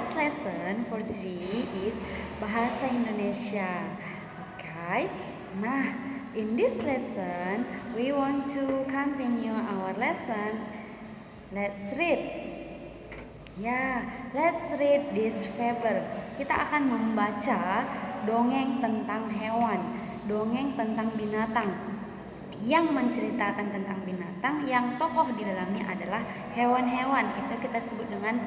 last lesson for today is Bahasa Indonesia. Okay. Nah, in this lesson we want to continue our lesson. Let's read. Let's read this fable. Kita akan membaca dongeng tentang hewan, dongeng tentang binatang yang menceritakan tentang binatang yang tokoh di dalamnya adalah hewan-hewan. Itu kita sebut dengan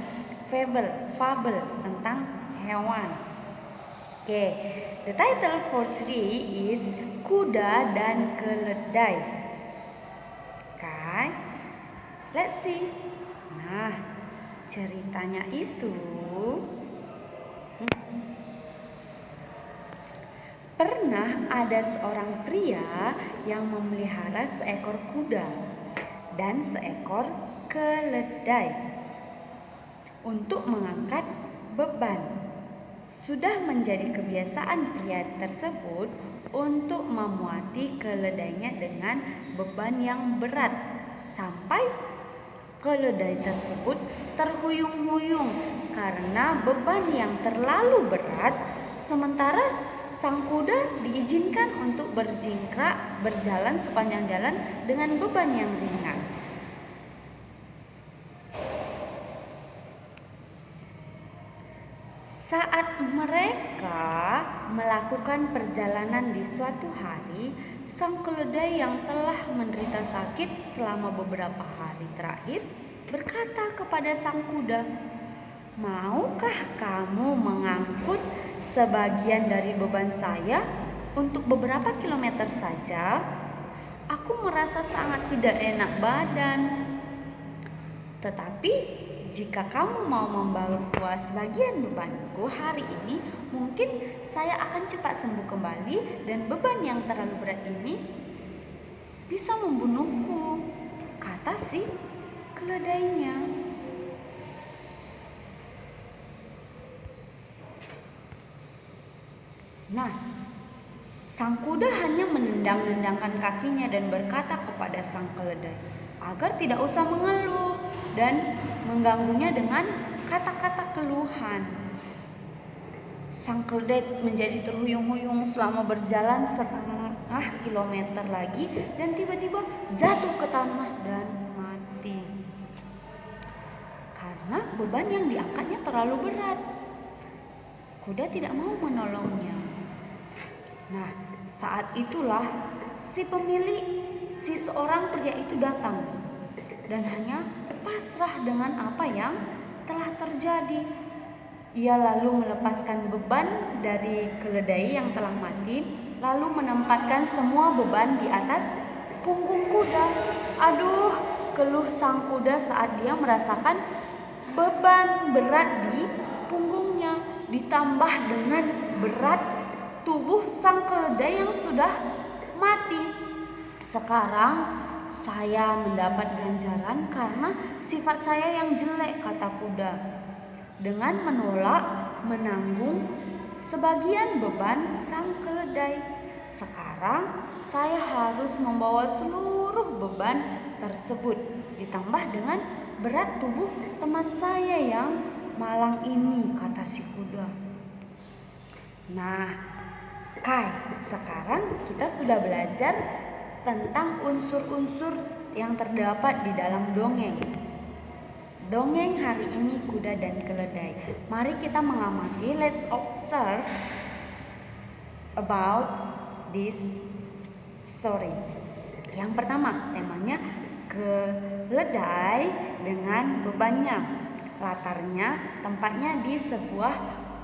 fable tentang hewan. The title for today is Kuda dan Keledai. Let's see. Nah, ceritanya itu pernah ada seorang pria yang memelihara seekor kuda dan seekor keledai untuk mengangkat beban. Sudah menjadi kebiasaan pria tersebut untuk memuati keledainya dengan beban yang berat sampai keledai tersebut terhuyung-huyung karena beban yang terlalu berat, sementara sang kuda diizinkan untuk berjingkrak berjalan sepanjang jalan dengan beban yang ringan. Saat mereka melakukan perjalanan di suatu hari, sang keledai yang telah menderita sakit selama beberapa hari terakhir berkata kepada sang kuda, "Maukah kamu mengangkut sebagian dari beban saya untuk beberapa kilometer saja? Aku merasa sangat tidak enak badan. Tetapi jika kamu mau membawa sebagian bebanku hari ini, mungkin saya akan cepat sembuh kembali dan beban yang terlalu berat ini bisa membunuhku," kata si keledainya. Nah, sang kuda hanya menendang-nendangkan kakinya dan berkata kepada sang keledai agar tidak usah mengeluh dan mengganggunya dengan kata-kata keluhan. Sang keledai menjadi terhuyung-huyung selama berjalan setengah kilometer lagi dan tiba-tiba jatuh ke tanah dan mati karena beban yang diangkatnya terlalu berat. Kuda tidak mau menolongnya. Nah, saat itulah si seorang pria itu datang dan hanya pasrah dengan apa yang telah terjadi. Ia lalu melepaskan beban dari keledai yang telah mati, lalu menempatkan semua beban di atas punggung kuda. Aduh, keluh sang kuda saat dia merasakan beban berat di punggungnya, ditambah dengan berat tubuh sang keledai yang sudah mati. "Sekarang saya mendapat ganjaran karena sifat saya yang jelek," kata kuda. Dengan menolak menanggung sebagian beban sang keledai. "Sekarang saya harus membawa seluruh beban tersebut, ditambah dengan berat tubuh teman saya yang malang ini," kata si kuda. Nah, sekarang kita sudah belajar tentang unsur-unsur yang terdapat di dalam dongeng. Dongeng hari ini kuda dan keledai. Mari kita mengamati. Let's observe about this story. Yang pertama, temanya keledai dengan bebannya. Latarnya, tempatnya di sebuah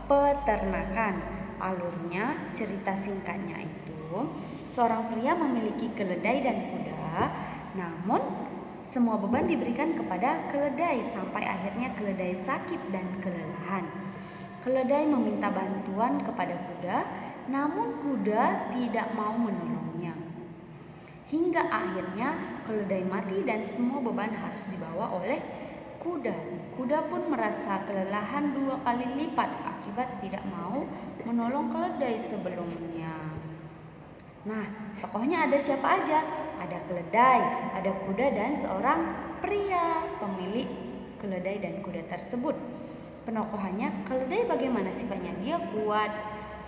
peternakan. Alurnya, cerita singkatnya itu, seorang pria memiliki keledai dan kuda, namun semua beban diberikan kepada keledai sampai akhirnya keledai sakit dan kelelahan. Keledai meminta bantuan kepada kuda, namun kuda tidak mau menolongnya. Hingga akhirnya keledai mati dan semua beban harus dibawa oleh kuda. Kuda pun merasa kelelahan 2 kali lipat akibat tidak mau menolong keledai sebelumnya. Nah, tokohnya ada siapa aja? Ada keledai, ada kuda, dan seorang pria pemilik keledai dan kuda tersebut. penokohannya, keledai bagaimana sifatnya? Dia kuat,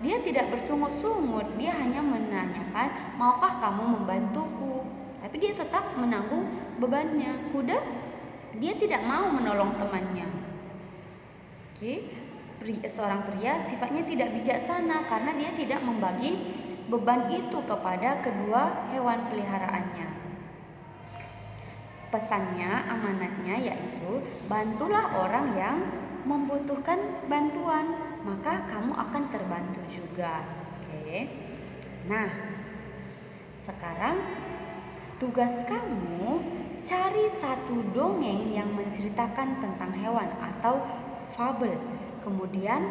dia tidak bersungut-sungut, dia hanya menanyakan, maukah kamu membantuku? Tapi dia tetap menanggung bebannya. Kuda, dia tidak mau menolong temannya. Oke, seorang pria sifatnya tidak bijaksana karena dia tidak membagi beban itu kepada kedua hewan peliharaannya. Pesannya, amanatnya yaitu bantulah orang yang membutuhkan bantuan, maka kamu akan terbantu juga. Oke. Nah, sekarang tugas kamu cari satu dongeng yang menceritakan tentang hewan atau fabel. Kemudian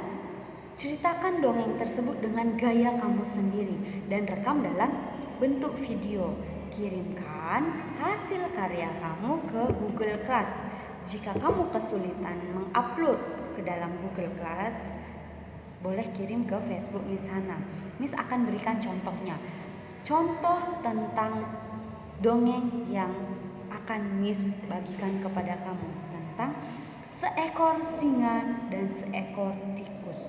ceritakan dongeng tersebut dengan gaya kamu sendiri dan rekam dalam bentuk video. Kirimkan hasil karya kamu ke Google Class. Jika kamu kesulitan mengupload ke dalam Google Class, boleh kirim ke Facebook Miss Hana. Miss akan berikan contohnya. Contoh tentang dongeng yang akan Miss bagikan kepada kamu tentang seekor singa dan seekor tikus.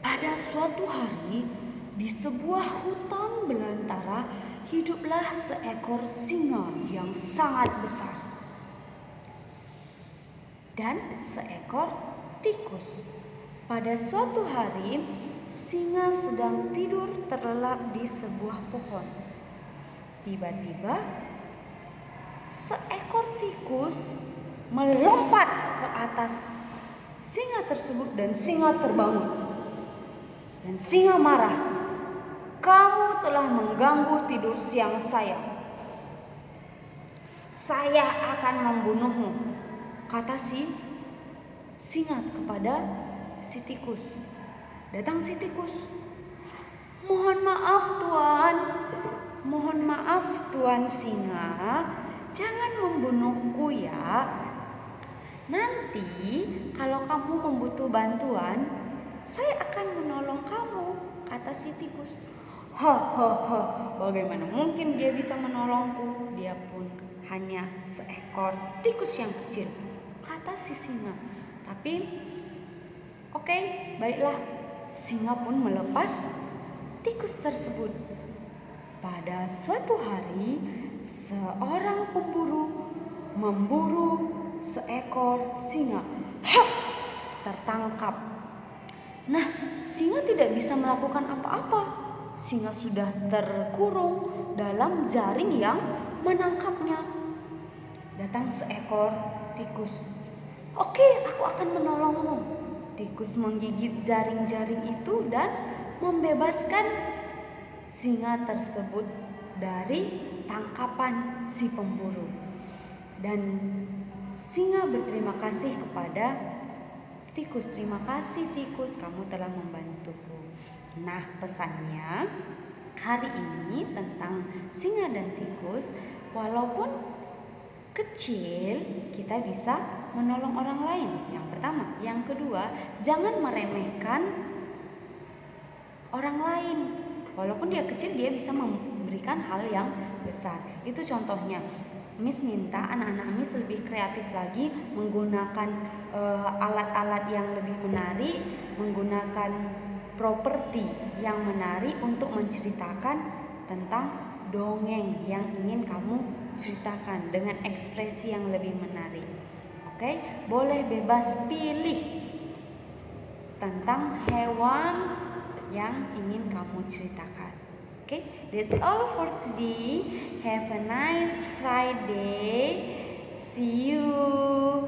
Pada suatu hari, di sebuah hutan belantara, hiduplah seekor singa yang sangat besar dan seekor tikus. Pada suatu hari, singa sedang tidur terlelap di sebuah pohon. Tiba-tiba, seekor tikus melompat ke atas singa tersebut dan singa terbangun. Dan singa marah. Kamu telah mengganggu tidur siang saya. Saya akan membunuhmu, kata si singa kepada si tikus. Datang si tikus. Mohon maaf tuan. Mohon maaf tuan singa. Jangan membunuhku ya. Nanti kalau kamu membutuh bantuan, saya akan menolong kamu, kata si tikus. Bagaimana mungkin dia bisa menolongku? Dia pun hanya seekor tikus yang kecil, kata si singa. Tapi oke, baiklah. Singa pun melepas tikus tersebut. Pada suatu hari, seorang pemburu memburu seekor singa. Tertangkap. Nah, singa tidak bisa melakukan apa-apa. Singa sudah terkurung dalam jaring yang menangkapnya. Datang seekor tikus. Oke, aku akan menolongmu. Tikus menggigit jaring-jaring itu dan membebaskan singa tersebut dari tangkapan si pemburu. Dan singa berterima kasih kepada tikus. Terima kasih tikus, kamu telah membantuku. Nah, pesannya hari ini tentang singa dan tikus. Walaupun kecil, kita bisa menolong orang lain. Yang pertama, yang kedua, jangan meremehkan orang lain. Walaupun dia kecil, dia bisa memberikan hal yang besar. Itu contohnya. Miss minta anak-anak Miss lebih kreatif lagi, menggunakan alat-alat yang lebih menarik, menggunakan properti yang menarik untuk menceritakan tentang dongeng yang ingin kamu ceritakan dengan ekspresi yang lebih menarik. Oke, boleh bebas pilih tentang hewan yang ingin kamu ceritakan. Okay, that's all for today. Have a nice Friday. See you.